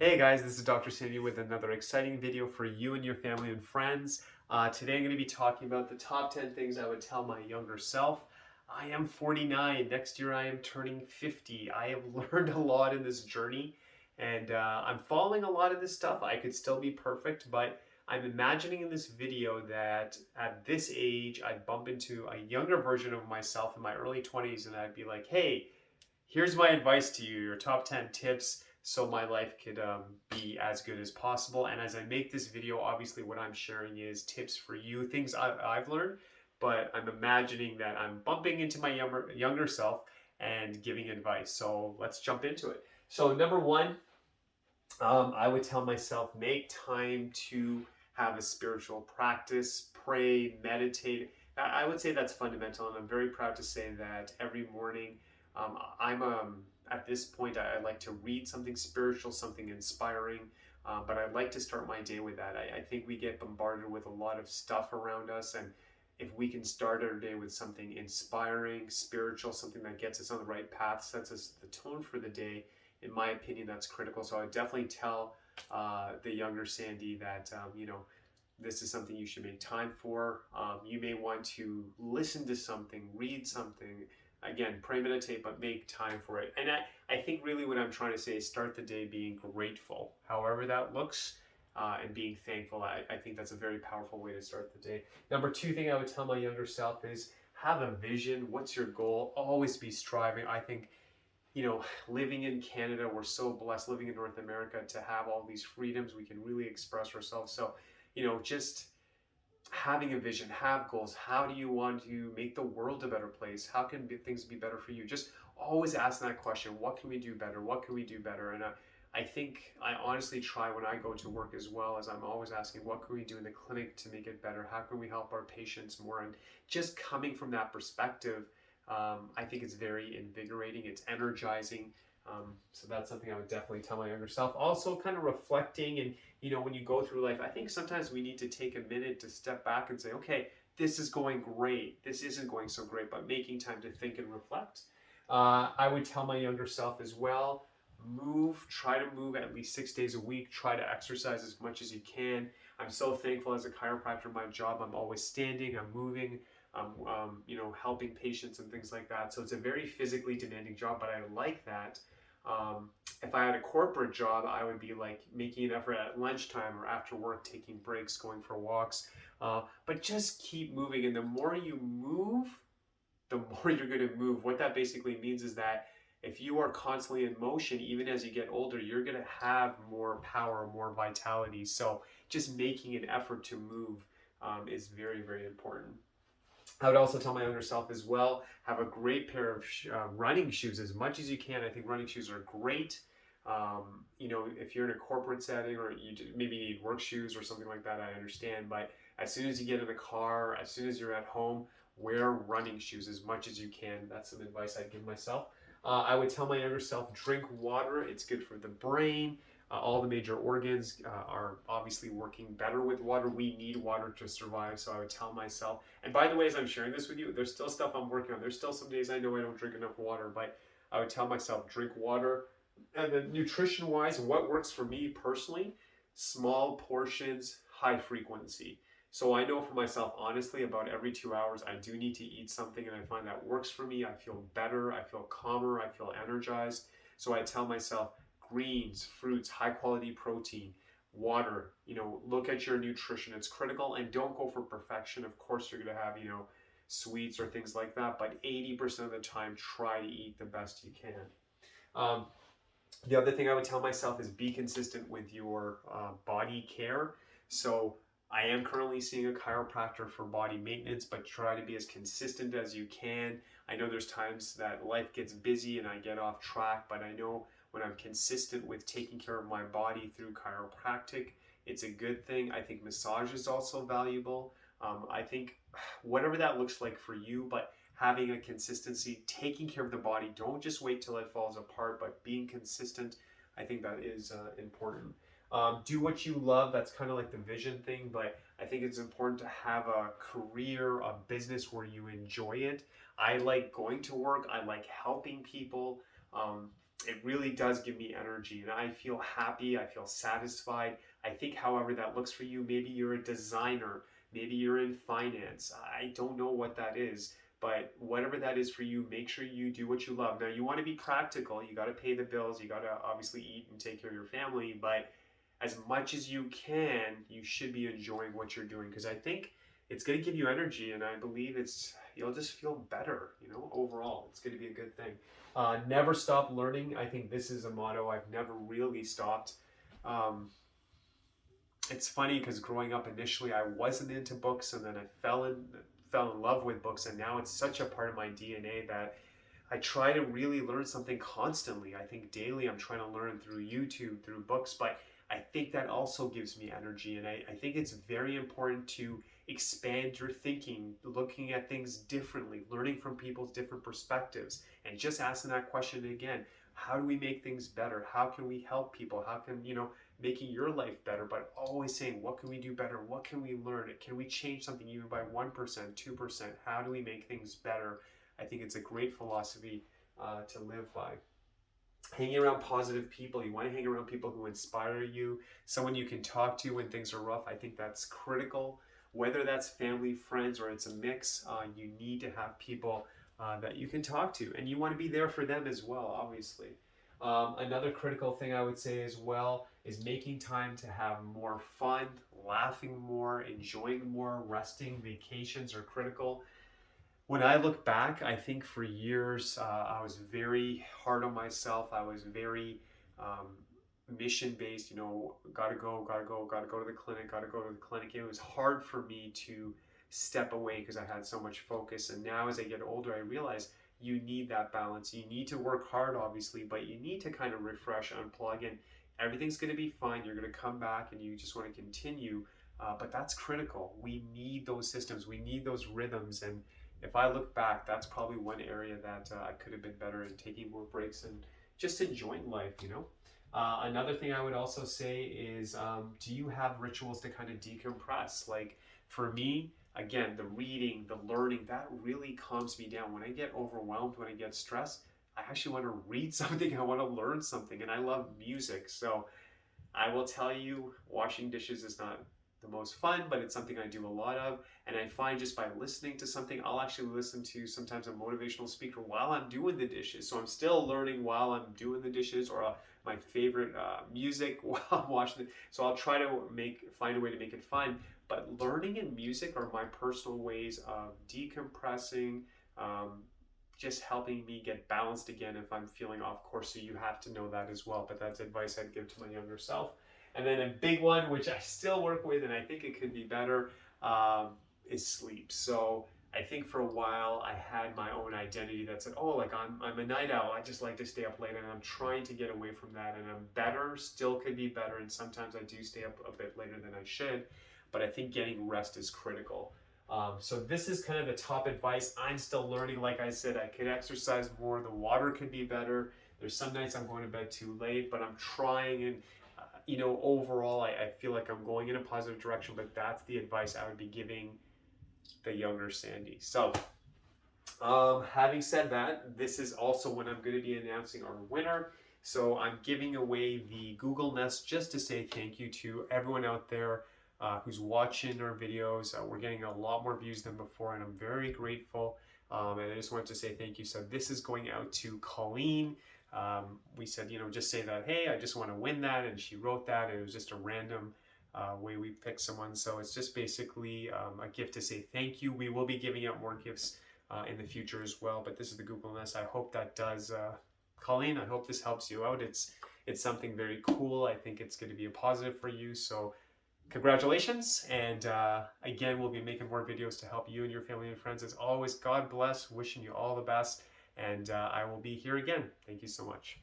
Hey guys, this is Dr. Sandy with another exciting video for you and your family and friends. Today I'm going to be talking about the top 10 things I would tell my younger self. I am 49. Next year I am turning 50. I have learned a lot in this journey and I'm following a lot of this stuff. I could still be perfect, but I'm imagining in this video that at this age I'd bump into a younger version of myself in my early 20s and I'd be like, hey, here's my advice to you, your top 10 tips so my life could be as good as possible. And as I make this video, obviously what I'm sharing is tips for you, things I've learned, but I'm imagining that I'm bumping into my younger self and giving advice. So let's jump into it. So number one, I would tell myself, make time to have a spiritual practice, pray, meditate. I would say that's fundamental, and I'm very proud to say that every morning I'm at this point I like to read something spiritual, something inspiring, but I like to start my day with that. I think we get bombarded with a lot of stuff around us, and if we can start our day with something inspiring, spiritual, something that gets us on the right path, sets us the tone for the day, in my opinion, that's critical. So I would definitely tell the younger Sandy that, this is something you should make time for. You may want to listen to something, read something, again, pray, meditate, but make time for it. And I think really what I'm trying to say is start the day being grateful, however that looks, and being thankful. I think that's a very powerful way to start the day. Number two thing I would tell my younger self is have a vision. What's your goal? Always be striving. I think living in Canada, we're so blessed living in North America to have all these freedoms. We can really express ourselves. So, just having a vision, have goals. How do you want to make the world a better place? How can things be better for you? Just always ask that question. What can we do better? What can we do better? And I think I honestly try when I go to work as well, as I'm always asking, what can we do in the clinic to make it better? How can we help our patients more? And just coming from that perspective, I think it's very invigorating. It's energizing. So that's something I would definitely tell my younger self. Also, kind of reflecting and, when you go through life, I think sometimes we need to take a minute to step back and say, okay, this is going great. This isn't going so great, but making time to think and reflect. I would tell my younger self as well, try to move at least 6 days a week, try to exercise as much as you can. I'm so thankful as a chiropractor, my job, I'm always standing, I'm moving, helping patients and things like that. So it's a very physically demanding job, but I like that. If I had a corporate job, I would be like making an effort at lunchtime or after work, taking breaks, going for walks. But just keep moving. And the more you move, the more you're going to move. What that basically means is that if you are constantly in motion, even as you get older, you're going to have more power, more vitality. So just making an effort to move is very, very important. I would also tell my younger self as well, have a great pair of running shoes as much as you can. I think running shoes are great. If you're in a corporate setting or you maybe need work shoes or something like that, I understand. But as soon as you get in the car, as soon as you're at home, wear running shoes as much as you can. That's some advice I'd give myself. I would tell my younger self, drink water. It's good for the brain. All the major organs are obviously working better with water. We need water to survive, so I would tell myself. And by the way, as I'm sharing this with you, there's still stuff I'm working on. There's still some days I know I don't drink enough water, but I would tell myself, drink water. And then nutrition-wise, what works for me personally, small portions, high frequency. So I know for myself, honestly, about every 2 hours, I do need to eat something, and I find that works for me. I feel better, I feel calmer, I feel energized. So I tell myself, greens, fruits, high quality protein, water, look at your nutrition. It's critical, and don't go for perfection. Of course, you're going to have, sweets or things like that, but 80% of the time, try to eat the best you can. The other thing I would tell myself is be consistent with your body care. So I am currently seeing a chiropractor for body maintenance, but try to be as consistent as you can. I know there's times that life gets busy and I get off track, but I know when I'm consistent with taking care of my body through chiropractic, it's a good thing. I think massage is also valuable. I think whatever that looks like for you, but having a consistency, taking care of the body, don't just wait till it falls apart, but being consistent, I think that is important. Do what you love. That's kind of like the vision thing, but I think it's important to have a career, a business where you enjoy it. I like going to work. I like helping people. it really does give me energy, and I feel happy, I feel satisfied. I think however that looks for you, maybe you're a designer, maybe you're in finance. I don't know what that is, but whatever that is for you, make sure you do what you love. Now, you want to be practical. You got to pay the bills. You got to obviously eat and take care of your family, but as much as you can, you should be enjoying what you're doing, because I think it's going to give you energy, and I believe you'll just feel better, overall. It's going to be a good thing. Never stop learning. I think this is a motto I've never really stopped. It's funny because growing up initially, I wasn't into books, and then I fell in love with books, and now it's such a part of my DNA that I try to really learn something constantly. I think daily I'm trying to learn through YouTube, through books, but I think that also gives me energy, and I think it's very important to expand your thinking, looking at things differently, learning from people's different perspectives, and just asking that question again: how do we make things better? How can we help people? How can, making your life better, but always saying, what can we do better? What can we learn? Can we change something even by 1%, 2%? How do we make things better? I think it's a great philosophy to live by. Hanging around positive people. You want to hang around people who inspire you, someone you can talk to when things are rough. I think that's critical. Whether that's family, friends, or it's a mix, you need to have people that you can talk to, and you want to be there for them as well, obviously. Another critical thing I would say as well is making time to have more fun, laughing more, enjoying more. Resting, vacations are critical. When I look back, I think for years I was very hard on myself. I was very mission based, gotta go to the clinic, gotta go to the clinic. It was hard for me to step away because I had so much focus. And now as I get older, I realize you need that balance. You need to work hard, obviously, but you need to kind of refresh, unplug, and everything's going to be fine. You're going to come back and you just want to continue. But that's critical. We need those systems. We need those rhythms. And if I look back, that's probably one area that I could have been better in, taking more breaks and just enjoying life, Another thing I would also say is, do you have rituals to kind of decompress? Like for me, again, the reading, the learning, that really calms me down. When I get overwhelmed, when I get stressed, I actually want to read something. I want to learn something, and I love music. So I will tell you, washing dishes is not the most fun, but it's something I do a lot of. And I find just by listening to something, I'll actually listen to sometimes a motivational speaker while I'm doing the dishes. So I'm still learning while I'm doing the dishes, or my favorite music while I'm washing it. So I'll try to find a way to make it fun. But learning and music are my personal ways of decompressing, just helping me get balanced again if I'm feeling off course. So you have to know that as well. But that's advice I'd give to my younger self. And then a big one, which I still work with, and I think it could be better, is sleep. So I think for a while I had my own identity that said, oh, like I'm a night owl. I just like to stay up late, and I'm trying to get away from that. And I'm better, still could be better. And sometimes I do stay up a bit later than I should. But I think getting rest is critical. So this is kind of the top advice. I'm still learning. Like I said, I could exercise more. The water could be better. There's some nights I'm going to bed too late, but I'm trying. And overall, I feel like I'm going in a positive direction, but that's the advice I would be giving the younger Sandy. So having said that, this is also when I'm going to be announcing our winner. So I'm giving away the Google Nest just to say thank you to everyone out there who's watching our videos. We're getting a lot more views than before, and I'm very grateful. And I just wanted to say thank you. So this is going out to Colleen. We said, just say that, hey, I just want to win that. And she wrote that. And it was just a random way we picked someone. So it's just basically a gift to say thank you. We will be giving out more gifts in the future as well. But this is the Google Nest. I hope that does, Colleen, I hope this helps you out. It's something very cool. I think it's going to be a positive for you. So congratulations. And again, we'll be making more videos to help you and your family and friends. As always, God bless, wishing you all the best. And I will be here again. Thank you so much.